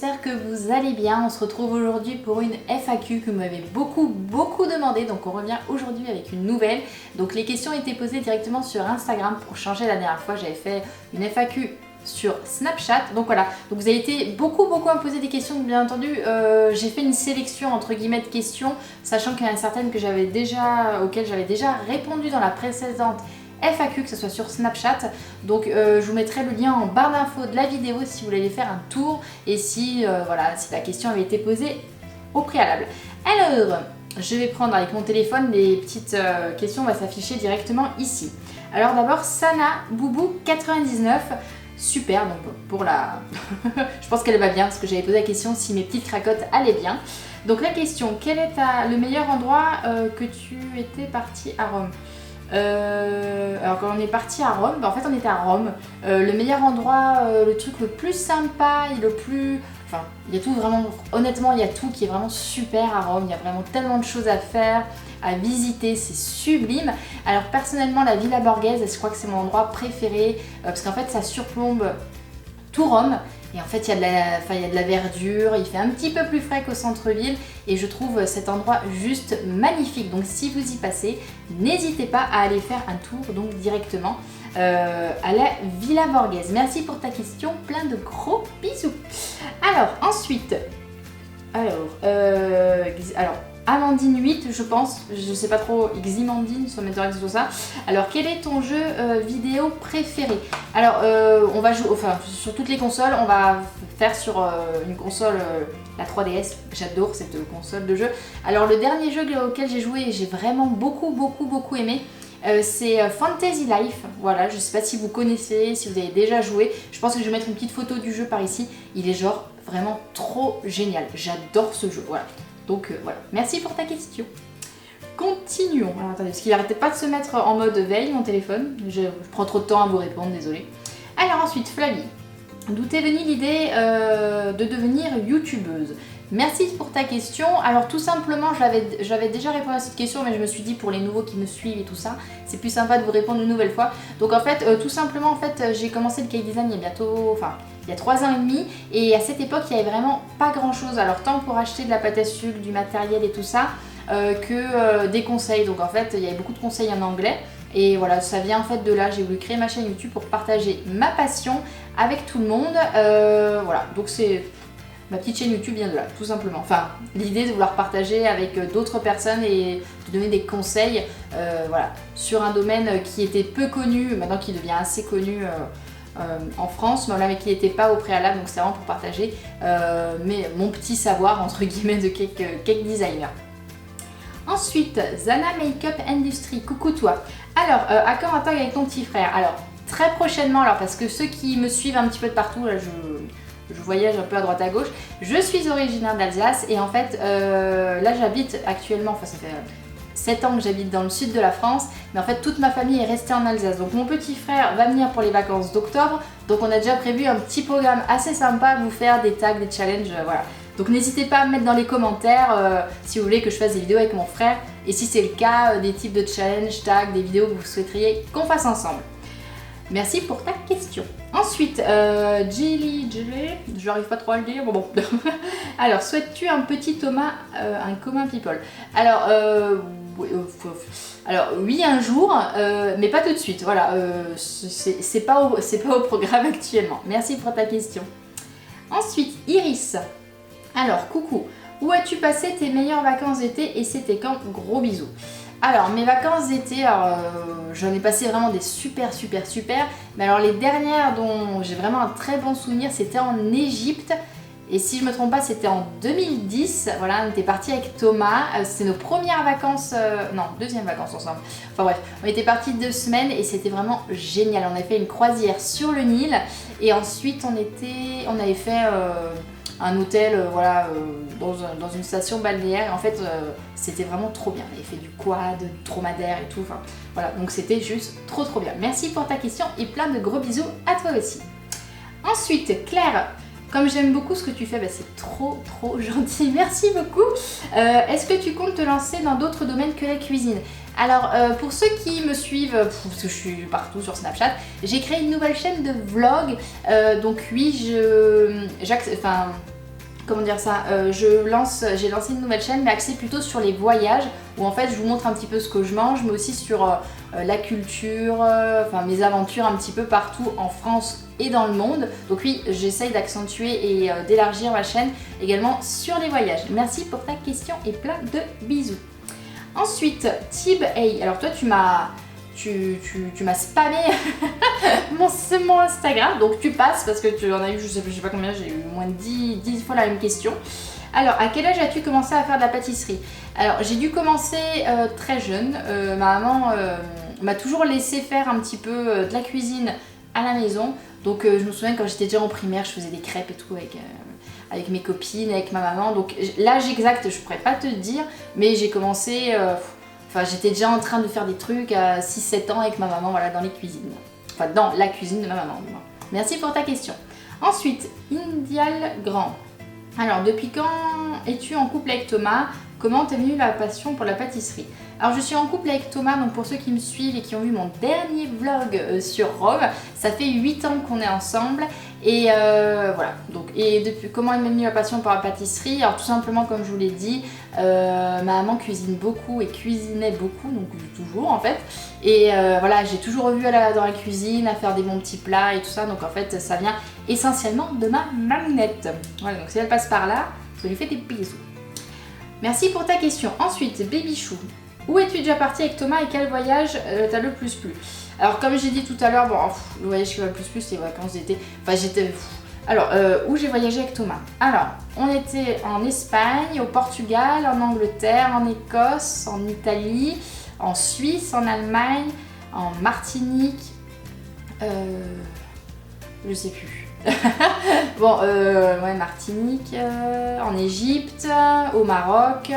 j'espère que vous allez bien. On se retrouve aujourd'hui pour une FAQ que vous m'avez beaucoup demandé. Donc on revient aujourd'hui avec une nouvelle. Donc les questions étaient posées directement sur Instagram pour changer. La dernière fois j'avais fait une FAQ sur Snapchat. Donc voilà, donc vous avez été beaucoup à me poser des questions. Bien entendu, j'ai fait une sélection entre guillemets de questions, sachant qu'il y en a certaines auxquelles j'avais déjà répondu dans la précédente FAQ, que ce soit sur Snapchat. Donc je vous mettrai le lien en barre d'infos de la vidéo si vous voulez faire un tour et si la question avait été posée au préalable. Alors, je vais prendre avec mon téléphone les petites questions, on va s'afficher directement ici. Alors d'abord, Sana Boubou 99. Super, donc pour la... je pense qu'elle va bien parce que j'avais posé la question si mes petites cracottes allaient bien. Donc la question, quel est le meilleur endroit que tu étais partie à Rome? Alors quand on est parti à Rome, en fait on était à Rome. Le meilleur endroit, le truc le plus sympa et le plus... Enfin, il y a tout vraiment, honnêtement, il y a tout qui est vraiment super à Rome. Il y a vraiment tellement de choses à faire, à visiter, c'est sublime. Alors personnellement, la Villa Borghese, je crois que c'est mon endroit préféré parce qu'en fait ça surplombe tout Rome. Et en fait, il y a de la verdure, il fait un petit peu plus frais qu'au centre-ville et je trouve cet endroit juste magnifique. Donc si vous y passez, n'hésitez pas à aller faire un tour donc directement à la Villa Borghese. Merci pour ta question, plein de gros bisous. Alors ensuite, Amandine 8, je pense, je sais pas trop, Ximandine, ça m'étonnerait que ce soit ça. Alors, quel est ton jeu vidéo préféré? Alors, on va jouer, enfin, sur toutes les consoles, on va faire sur une console, la 3DS. J'adore cette console de jeu. Alors, le dernier jeu auquel j'ai joué et j'ai vraiment beaucoup aimé, c'est Fantasy Life. Voilà, je sais pas si vous connaissez, si vous avez déjà joué. Je pense que je vais mettre une petite photo du jeu par ici. Il est genre vraiment trop génial. J'adore ce jeu, voilà. Donc voilà, merci pour ta question. Continuons. Alors attendez, parce qu'il n'arrêtait pas de se mettre en mode veille, mon téléphone. Je prends trop de temps à vous répondre, désolée. Alors ensuite, Flavie, d'où t'est venue l'idée de devenir youtubeuse? Merci pour ta question. Alors tout simplement, j'avais déjà répondu à cette question, mais je me suis dit pour les nouveaux qui me suivent et tout ça, c'est plus sympa de vous répondre une nouvelle fois. Donc en fait, tout simplement, j'ai commencé le cake design il y a 3 ans et demi, et à cette époque, il n'y avait vraiment pas grand chose. Alors tant pour acheter de la pâte à sucre, du matériel et tout ça, que des conseils. Donc en fait, il y avait beaucoup de conseils en anglais. Et voilà, ça vient en fait de là, j'ai voulu créer ma chaîne YouTube pour partager ma passion avec tout le monde. Voilà, donc ma petite chaîne YouTube vient de là, tout simplement. Enfin, l'idée de vouloir partager avec d'autres personnes et de donner des conseils sur un domaine qui était peu connu, maintenant qui devient assez connu en France, mais qui n'était pas au préalable, donc c'est vraiment pour partager mon petit savoir, entre guillemets, de cake designer. Ensuite, Zana Makeup Industry, coucou toi. Alors, à quand un tag avec ton petit frère? Alors, très prochainement, parce que ceux qui me suivent un petit peu de partout, là, je voyage un peu à droite à gauche. Je suis originaire d'Alsace et en fait là j'habite actuellement, ça fait 7 ans que j'habite dans le sud de la France, mais en fait toute ma famille est restée en Alsace. Donc mon petit frère va venir pour les vacances d'octobre, donc on a déjà prévu un petit programme assez sympa à vous faire, des tags, des challenges, voilà. Donc n'hésitez pas à me mettre dans les commentaires si vous voulez que je fasse des vidéos avec mon frère et si c'est le cas, des types de challenges, tags, des vidéos que vous souhaiteriez qu'on fasse ensemble. Merci pour ta question. Ensuite, Jelly, je n'arrive pas trop à le dire, bon. Alors, souhaites-tu un petit Thomas, un commun people? Alors, oui, un jour, mais pas tout de suite, voilà, c'est pas au programme actuellement. Merci pour ta question. Ensuite, Iris. Alors, coucou, où as-tu passé tes meilleures vacances d'été et c'était quand? Gros bisous. Alors mes vacances d'été, j'en ai passé vraiment des super, mais alors les dernières dont j'ai vraiment un très bon souvenir, c'était en Égypte, et si je me trompe pas, c'était en 2010, voilà, on était parti avec Thomas, c'est nos premières vacances, deuxième vacances ensemble, enfin bref, on était partis 2 semaines et c'était vraiment génial, on avait fait une croisière sur le Nil, et ensuite on avait fait un hôtel dans une station balnéaire, et en fait c'était vraiment trop bien, il avait fait du quad, du dromadaire et tout, enfin voilà, donc c'était juste trop bien. Merci pour ta question et plein de gros bisous à toi aussi. Ensuite, Claire, comme j'aime beaucoup ce que tu fais, c'est trop gentil, merci beaucoup. Est-ce que tu comptes te lancer dans d'autres domaines que la cuisine? Alors pour ceux qui me suivent, parce que je suis partout sur Snapchat, j'ai créé une nouvelle chaîne de vlog, donc oui, comment dire ça, j'ai lancé une nouvelle chaîne mais axée plutôt sur les voyages où en fait je vous montre un petit peu ce que je mange mais aussi sur la culture, enfin mes aventures un petit peu partout en France et dans le monde. Donc oui, j'essaye d'accentuer et d'élargir ma chaîne également sur les voyages. Merci pour ta question et plein de bisous. Ensuite, Tib A. Alors toi tu m'as spammé mon Instagram, donc tu passes parce que tu en as eu, je sais pas combien, j'ai eu moins de 10 fois la même question. Alors, à quel âge as-tu commencé à faire de la pâtisserie? Alors, j'ai dû commencer très jeune. Ma maman m'a toujours laissé faire un petit peu de la cuisine à la maison. Donc, je me souviens quand j'étais déjà en primaire, je faisais des crêpes et tout avec mes copines, avec ma maman. Donc, l'âge exact, je pourrais pas te le dire, mais j'ai commencé... Enfin, j'étais déjà en train de faire des trucs à 6-7 ans avec ma maman, voilà, dans les cuisines. Enfin, dans la cuisine de ma maman. Merci pour ta question. Ensuite, Indial Grand. Alors, depuis quand es-tu en couple avec Thomas? Comment t'es venue la passion pour la pâtisserie? Alors, je suis en couple avec Thomas, donc pour ceux qui me suivent et qui ont vu mon dernier vlog sur Rome, ça fait 8 ans qu'on est ensemble. Et voilà, donc, et depuis comment est venue la passion pour la pâtisserie? Alors tout simplement comme je vous l'ai dit, ma maman cuisine beaucoup et cuisinait beaucoup, donc toujours en fait. Et voilà, j'ai toujours vu dans la cuisine à faire des bons petits plats et tout ça, donc en fait ça vient essentiellement de ma maminette. Voilà, donc si elle passe par là, ça lui fait des bisous. Merci pour ta question. Ensuite, Baby Chou. Où es-tu déjà parti avec Thomas et quel voyage t'as le plus plu? Alors comme j'ai dit tout à l'heure, bon, le voyage qui m'a le plus plu c'est les vacances d'été. Enfin j'étais... Alors, où j'ai voyagé avec Thomas? Alors, on était en Espagne, au Portugal, en Angleterre, en Écosse, en Italie, en Suisse, en Allemagne, en Martinique, je sais plus. Bon, ouais, Martinique, en Égypte, au Maroc.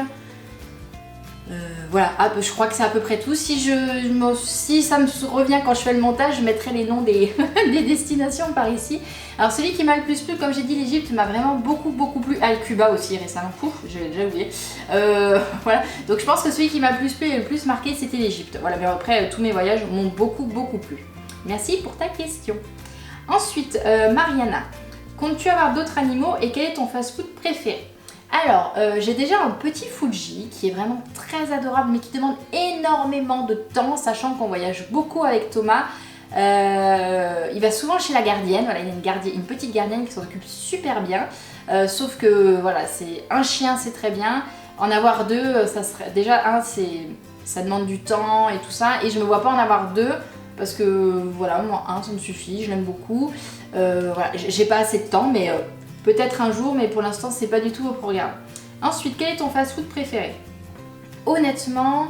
Voilà, je crois que c'est à peu près tout. Si ça me revient quand je fais le montage, je mettrai les noms des, des destinations par ici. Alors celui qui m'a le plus plu, comme j'ai dit, l'Égypte m'a vraiment beaucoup plu. Ah, et Cuba aussi récemment, pouf, j'avais déjà oublié. Voilà, donc je pense que celui qui m'a le plus plu et le plus marqué, c'était l'Égypte. Voilà, mais après, tous mes voyages m'ont beaucoup plu. Merci pour ta question. Ensuite, Mariana, comptes-tu avoir d'autres animaux et quel est ton fast-food préféré? Alors, j'ai déjà un petit Fuji qui est vraiment très adorable mais qui demande énormément de temps, sachant qu'on voyage beaucoup avec Thomas. Il va souvent chez la gardienne, voilà, il y a une petite gardienne qui s'en occupe super bien. Sauf que voilà, c'est un chien, c'est très bien. En avoir deux, ça serait déjà ça demande du temps et tout ça. Et je me vois pas en avoir deux parce que voilà, moi un ça me suffit, je l'aime beaucoup. Voilà, j'ai pas assez de temps, mais peut-être un jour, mais pour l'instant c'est pas du tout au programme. Ensuite, quel est ton fast-food préféré? Honnêtement,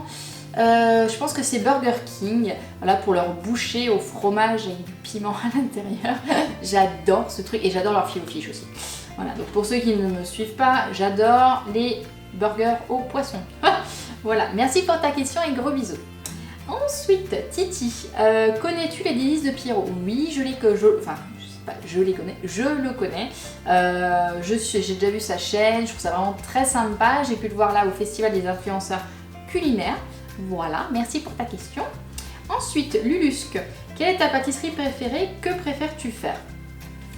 je pense que c'est Burger King, voilà, pour leur boucher au fromage avec du piment à l'intérieur. J'adore ce truc et j'adore leur filet aux fiches aussi. Voilà, donc pour ceux qui ne me suivent pas, j'adore les burgers au poisson. Voilà, merci pour ta question et gros bisous. Ensuite, Titi, connais-tu les délices de Pierrot? Oui, je les connais. J'ai déjà vu sa chaîne, je trouve ça vraiment très sympa. J'ai pu le voir là au Festival des influenceurs culinaires. Voilà, merci pour ta question. Ensuite, Lulusque, quelle est ta pâtisserie préférée? Que préfères-tu faire?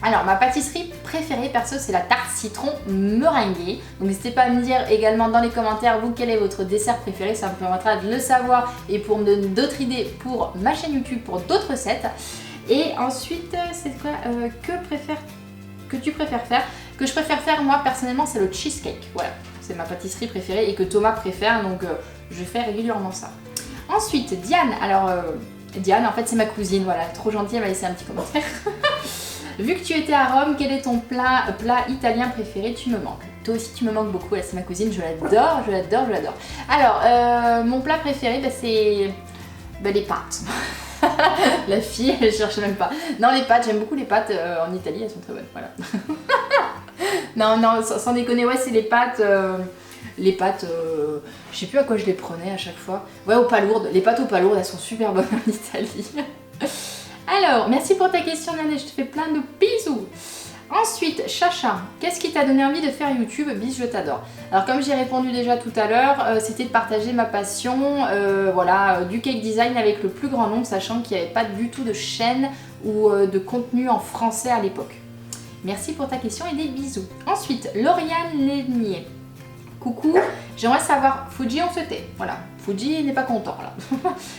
Alors, ma pâtisserie préférée, perso, c'est la tarte citron meringuée. Donc, n'hésitez pas à me dire également dans les commentaires, vous, quel est votre dessert préféré. Ça me permettra de le savoir et pour me donner d'autres idées pour ma chaîne YouTube, pour d'autres recettes. Et ensuite, c'est quoi que tu préfères faire? Que je préfère faire, moi, personnellement, c'est le cheesecake. Voilà, c'est ma pâtisserie préférée et que Thomas préfère, donc je fais régulièrement ça. Ensuite, Diane. Alors, Diane, en fait, c'est ma cousine. Voilà, trop gentille, elle m'a laissé un petit commentaire. Vu que tu étais à Rome, quel est ton plat italien préféré? Tu me manques. Toi aussi, tu me manques beaucoup. Elle, c'est ma cousine. Je l'adore. Alors, mon plat préféré, c'est les pâtes. La fille, elle cherche même pas. Non, les pâtes, j'aime beaucoup les pâtes en Italie, elles sont très bonnes, voilà. non, sans déconner, ouais, c'est les pâtes, je sais plus à quoi je les prenais à chaque fois. Ouais, aux palourdes, les pâtes aux palourdes, elles sont super bonnes en Italie. Alors, merci pour ta question, Nané, je te fais plein de bisous. Ensuite, Chacha, qu'est-ce qui t'a donné envie de faire YouTube? Bis, je t'adore. Alors comme j'ai répondu déjà tout à l'heure, c'était de partager ma passion voilà, du cake design avec le plus grand nombre, sachant qu'il n'y avait pas du tout de chaîne ou de contenu en français à l'époque. Merci pour ta question et des bisous. Ensuite, Lauriane Lénier. Coucou, j'aimerais savoir, Fuji on se tait, voilà, Fuji n'est pas content là.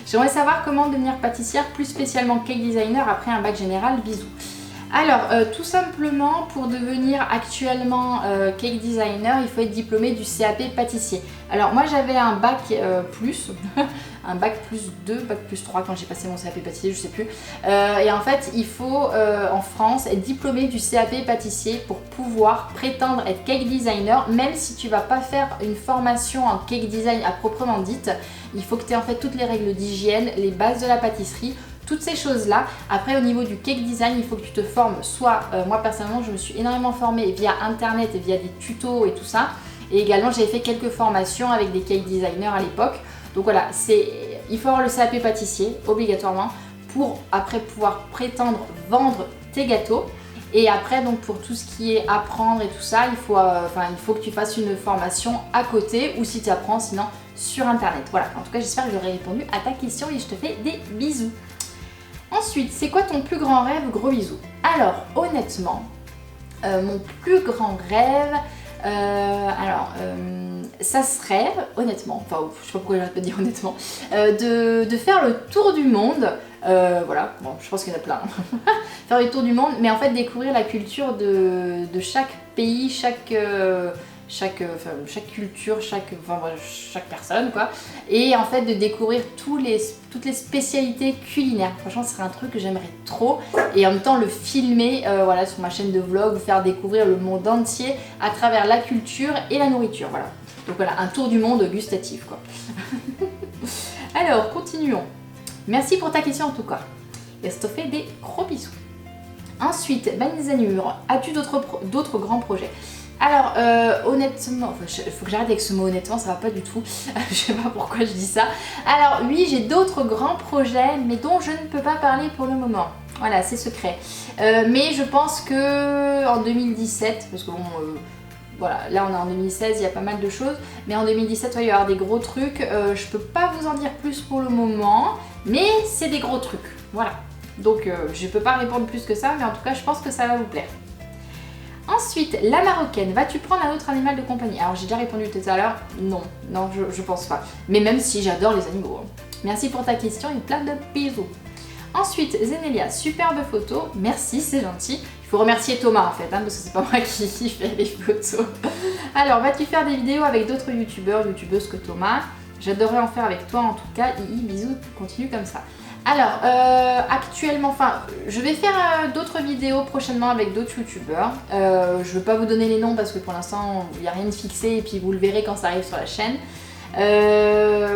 J'aimerais savoir comment devenir pâtissière, plus spécialement cake designer après un bac général, bisous. Alors, tout simplement, pour devenir actuellement cake designer, il faut être diplômé du CAP pâtissier. Alors moi j'avais un bac plus, un bac plus 2, bac plus 3 quand j'ai passé mon CAP pâtissier, je sais plus. Et en fait, il faut en France être diplômé du CAP pâtissier pour pouvoir prétendre être cake designer, même si tu vas pas faire une formation en cake design à proprement dite. Il faut que tu aies en fait toutes les règles d'hygiène, les bases de la pâtisserie, toutes ces choses-là. Après, au niveau du cake design, il faut que tu te formes. Soit, moi personnellement, je me suis énormément formée via internet et via des tutos et tout ça. Et également, j'ai fait quelques formations avec des cake designers à l'époque. Donc voilà, il faut avoir le CAP pâtissier, obligatoirement, pour après pouvoir prétendre vendre tes gâteaux. Et après, donc pour tout ce qui est apprendre et tout ça, il faut que tu fasses une formation à côté ou si tu apprends, sinon sur internet. Voilà, en tout cas, j'espère que j'aurai répondu à ta question et je te fais des bisous. Ensuite, c'est quoi ton plus grand rêve? Gros bisous. Alors, honnêtement, mon plus grand rêve, ça serait, honnêtement, enfin, je sais pas pourquoi j'arrête pas de dire honnêtement, de faire le tour du monde. Voilà, bon, je pense qu'il y en a plein. Faire le tour du monde, mais en fait découvrir la culture de chaque pays, chaque culture, chaque personne quoi, et en fait de découvrir toutes les spécialités culinaires. Franchement, ce serait un truc que j'aimerais trop, et en même temps le filmer voilà, sur ma chaîne de vlog, vous faire découvrir le monde entier à travers la culture et la nourriture. Voilà, donc voilà, un tour du monde gustatif quoi. Alors continuons. Merci pour ta question en tout cas, et je te fais des gros bisous. Ensuite, Banizanur, as-tu d'autres grands projets? Alors, honnêtement, il faut que j'arrête avec ce mot honnêtement, ça va pas du tout. Je sais pas pourquoi je dis ça. Alors oui, j'ai d'autres grands projets, mais dont je ne peux pas parler pour le moment. Voilà, c'est secret. Mais je pense que en 2017, parce que bon, voilà, là on est en 2016, il y a pas mal de choses, mais en 2017, ouais, il va y avoir des gros trucs. Je peux pas vous en dire plus pour le moment, mais c'est des gros trucs. Voilà. Donc je peux pas répondre plus que ça, mais en tout cas, je pense que ça va vous plaire. Ensuite, la marocaine, vas-tu prendre un autre animal de compagnie? Alors j'ai déjà répondu tout à l'heure, non, je pense pas. Mais même si j'adore les animaux. Merci pour ta question et plein de bisous. Ensuite, Zénélia, superbe photo, merci, c'est gentil. Il faut remercier Thomas en fait, parce que c'est pas moi qui fais les photos. Alors, vas-tu faire des vidéos avec d'autres youtubeurs, youtubeuses que Thomas? J'adorerais en faire avec toi en tout cas, bisous, continue comme ça. Alors, actuellement, je vais faire d'autres vidéos prochainement avec d'autres youtubeurs. Je ne veux pas vous donner les noms parce que pour l'instant, il n'y a rien de fixé et puis vous le verrez quand ça arrive sur la chaîne.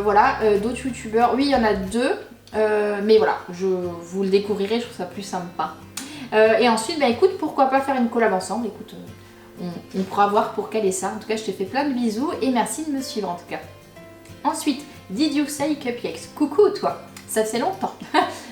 Voilà, d'autres youtubeurs. Oui, il y en a deux, mais voilà, vous le découvrirez, je trouve ça plus sympa. Et ensuite, bah, écoute, pourquoi pas faire une collab ensemble. Écoute, on pourra voir pour caler ça. En tout cas, je te fais plein de bisous et merci de me suivre en tout cas. Ensuite, Did you say Cupcakes? Coucou toi! Ça fait longtemps.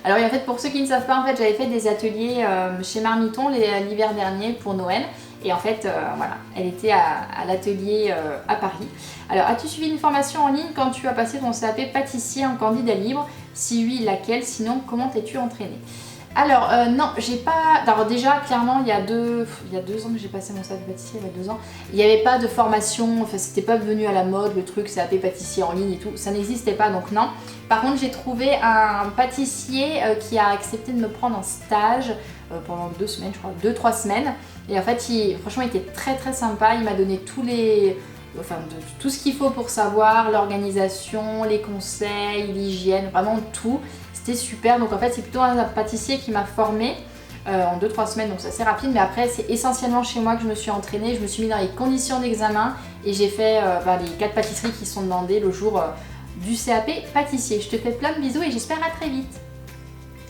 Alors en fait, pour ceux qui ne savent pas, en fait, j'avais fait des ateliers chez Marmiton l'hiver dernier pour Noël. Et en fait, voilà, elle était à l'atelier à Paris. Alors, as-tu suivi une formation en ligne quand tu as passé ton CAP pâtissier en candidat libre? Si oui, laquelle? Sinon, comment t'es-tu entraînée? Alors, non, j'ai pas... Alors déjà, clairement, il y a 2 ans que j'ai passé mon CAP pâtissier, il y a 2 ans. Il n'y avait pas de formation, enfin, c'était pas venu à la mode, le truc CAP pâtissier en ligne et tout. Ça n'existait pas, donc non. Par contre, j'ai trouvé un pâtissier qui a accepté de me prendre en stage pendant 2 semaines, je crois, 2-3 semaines. Et en fait, franchement, il était très très sympa. Il m'a donné tout ce qu'il faut pour savoir, l'organisation, les conseils, l'hygiène, vraiment tout. C'était super, donc en fait c'est plutôt un pâtissier qui m'a formée en 2-3 semaines, donc c'est assez rapide, mais après c'est essentiellement chez moi que je me suis entraînée, je me suis mis dans les conditions d'examen et j'ai fait les 4 pâtisseries qui sont demandées le jour du CAP pâtissier. Je te fais plein de bisous et j'espère à très vite.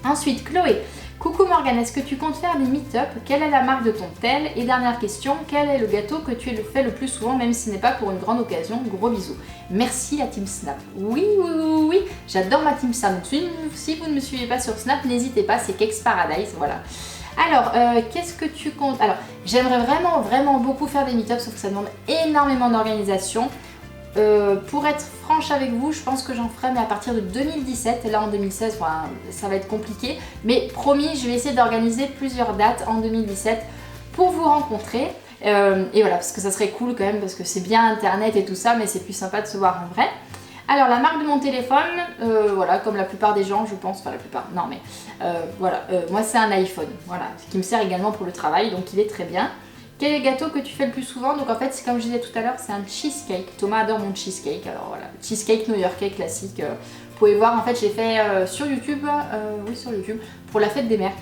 Ensuite, Chloé. Coucou Morgane, est-ce que tu comptes faire des meet-up? Quelle est la marque de ton tel? Et dernière question, quel est le gâteau que tu fais le plus souvent, même si ce n'est pas pour une grande occasion? Gros bisous. Merci la Team Snap. Oui, j'adore ma Team Snap. Si vous ne me suivez pas sur Snap, n'hésitez pas, c'est Cakes Paradise, voilà. Alors, qu'est-ce que tu comptes? Alors, j'aimerais vraiment beaucoup faire des meet-ups, sauf que ça demande énormément d'organisation. Pour être franche avec vous, je pense que j'en ferai, mais à partir de 2017. Et là en 2016, ça va être compliqué. Mais promis, je vais essayer d'organiser plusieurs dates en 2017 pour vous rencontrer. Et voilà, parce que ça serait cool quand même, parce que c'est bien internet et tout ça, mais c'est plus sympa de se voir en vrai. Alors la marque de mon téléphone, voilà, comme la plupart des gens je pense, enfin la plupart, non mais voilà, moi c'est un iPhone, voilà, qui me sert également pour le travail, donc il est très bien. Quel est le gâteau que tu fais le plus souvent? Donc en fait, c'est comme je disais tout à l'heure, c'est un cheesecake. Thomas adore mon cheesecake, alors voilà, cheesecake new-yorkais classique. Vous pouvez voir, en fait, je l'ai fait sur YouTube, oui sur YouTube, pour la fête des mères.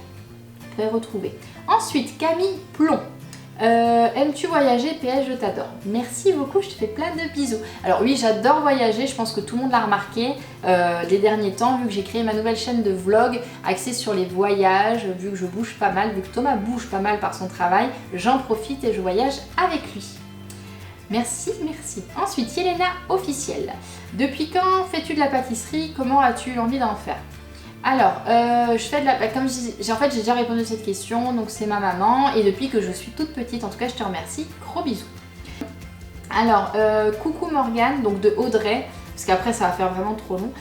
Vous pouvez retrouver. Ensuite, Camille Plomb. Aimes-tu voyager? PS, je t'adore. Merci beaucoup, je te fais plein de bisous. Alors oui, j'adore voyager, je pense que tout le monde l'a remarqué les derniers temps, vu que j'ai créé ma nouvelle chaîne de vlog axée sur les voyages, vu que je bouge pas mal, vu que Thomas bouge pas mal par son travail, j'en profite et je voyage avec lui. Merci, merci. Ensuite, Yelena officielle. Depuis quand fais-tu de la pâtisserie? Comment as-tu envie d'en faire? Alors, je fais de la... Comme j'ai déjà répondu à cette question, donc c'est ma maman, et depuis que je suis toute petite, en tout cas je te remercie, gros bisous. Alors, coucou Morgane, donc de Audrey, parce qu'après ça va faire vraiment trop long.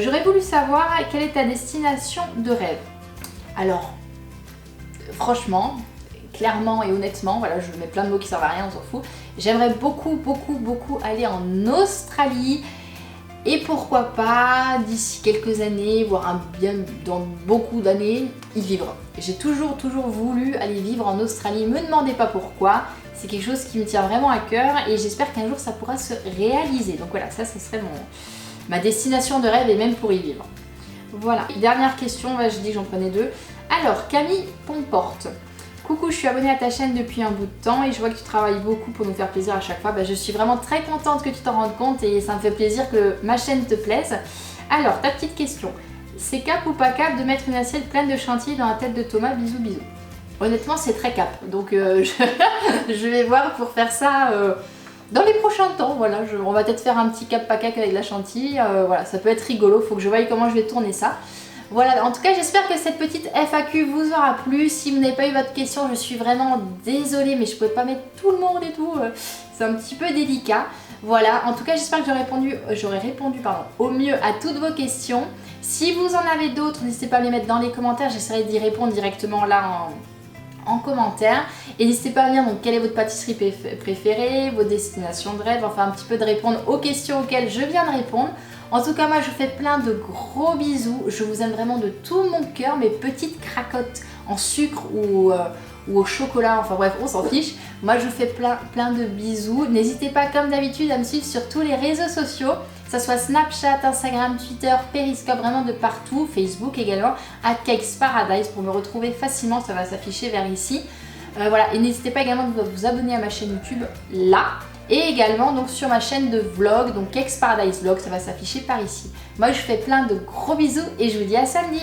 J'aurais voulu savoir quelle est ta destination de rêve. Alors, franchement, clairement et honnêtement, voilà, je mets plein de mots qui servent à rien, on s'en fout. J'aimerais beaucoup, beaucoup, beaucoup aller en Australie. Et pourquoi pas, d'ici quelques années, voire bien dans beaucoup d'années, y vivre. J'ai toujours voulu aller vivre en Australie, me demandez pas pourquoi, c'est quelque chose qui me tient vraiment à cœur et j'espère qu'un jour ça pourra se réaliser. Donc voilà, ça serait ma destination de rêve et même pour y vivre. Voilà, dernière question, je dis que j'en prenais deux. Alors, Camille Pomporte. Coucou, je suis abonnée à ta chaîne depuis un bout de temps et je vois que tu travailles beaucoup pour nous faire plaisir à chaque fois. Je suis vraiment très contente que tu t'en rendes compte et ça me fait plaisir que ma chaîne te plaise. Alors, ta petite question. C'est cap ou pas cap de mettre une assiette pleine de chantilly dans la tête de Thomas? Bisous, bisous. Honnêtement, c'est très cap. Donc, je vais voir pour faire ça dans les prochains temps. Voilà, on va peut-être faire un petit cap pas cap avec la chantilly. Voilà, ça peut être rigolo. Faut que je voie comment je vais tourner ça. Voilà, en tout cas j'espère que cette petite FAQ vous aura plu. Si vous n'avez pas eu votre question, je suis vraiment désolée, mais je ne pouvais pas mettre tout le monde et tout, c'est un petit peu délicat. Voilà, en tout cas j'espère que j'aurai répondu au mieux à toutes vos questions. Si vous en avez d'autres, n'hésitez pas à les mettre dans les commentaires, j'essaierai d'y répondre directement là en commentaire. Et n'hésitez pas à me dire donc, quelle est votre pâtisserie préférée, vos destinations de rêve, enfin un petit peu de répondre aux questions auxquelles je viens de répondre. En tout cas, moi, je vous fais plein de gros bisous. Je vous aime vraiment de tout mon cœur, mes petites cracottes en sucre ou au chocolat. Enfin bref, on s'en fiche. Moi, je vous fais plein de bisous. N'hésitez pas, comme d'habitude, à me suivre sur tous les réseaux sociaux. Que ce soit Snapchat, Instagram, Twitter, Periscope, vraiment de partout. Facebook également, @cakesparadise pour me retrouver facilement. Ça va s'afficher vers ici. Voilà, et n'hésitez pas également à vous abonner à ma chaîne YouTube là. Et également donc sur ma chaîne de vlog, donc Cakes Paradise Vlog, ça va s'afficher par ici. Moi je vous fais plein de gros bisous et je vous dis à samedi.